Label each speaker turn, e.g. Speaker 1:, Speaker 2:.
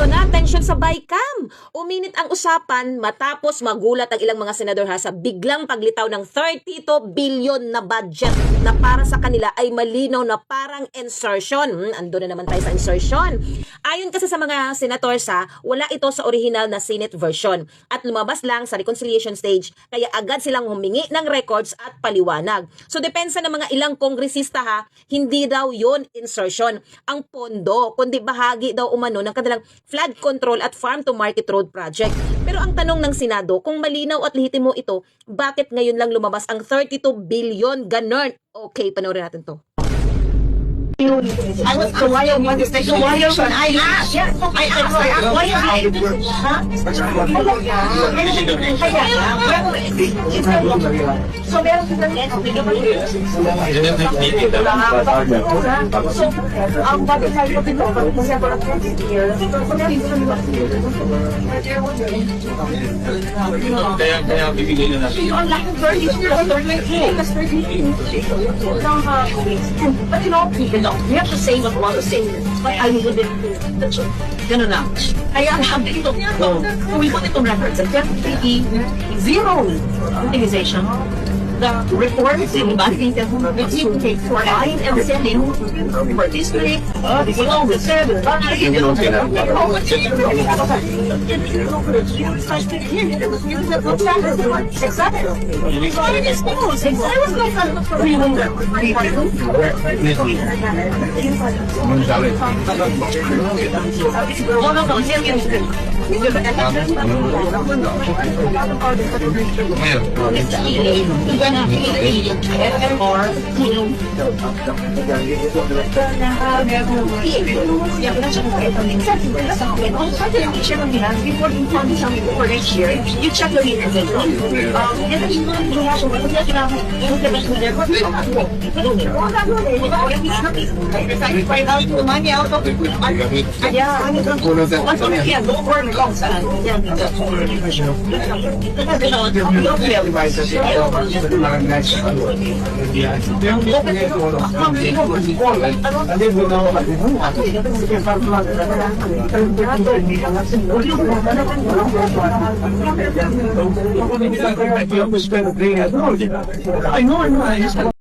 Speaker 1: Ito na, tensyon sa BICAM. Uminit ang usapan matapos magulat ang ilang mga senador sa biglang paglitaw ng 32 billion na budget na para sa kanila ay malinaw na parang insertion. Ando na naman tayo sa insertion. Ayon kasi sa mga senador wala ito sa original na Senate version at lumabas lang sa reconciliation stage kaya agad silang humingi ng records at paliwanag. So depensa ng mga ilang kongresista hindi daw yon insertion ang pondo kundi bahagi daw umano ng kanilang flood control at farm to market road project. Pero ang tanong ng Senado, kung malinaw at lehitimo ito, bakit ngayon lang lumabas ang 32 billion ganon? Okay, panoorin natin to.
Speaker 2: I was the wire one station wire when I asked why I so meron sila so ang bakit tayo dito kasi ako lang kaya bibigyan na natin on lack of but you know we have to say what we want to say. But I will be ganun na. Kaya ang dito, kung we put it on records, and definitely zero utilization. The reports in Bangladesh that we take for buying and selling for district, along with service, you check the meter. I know.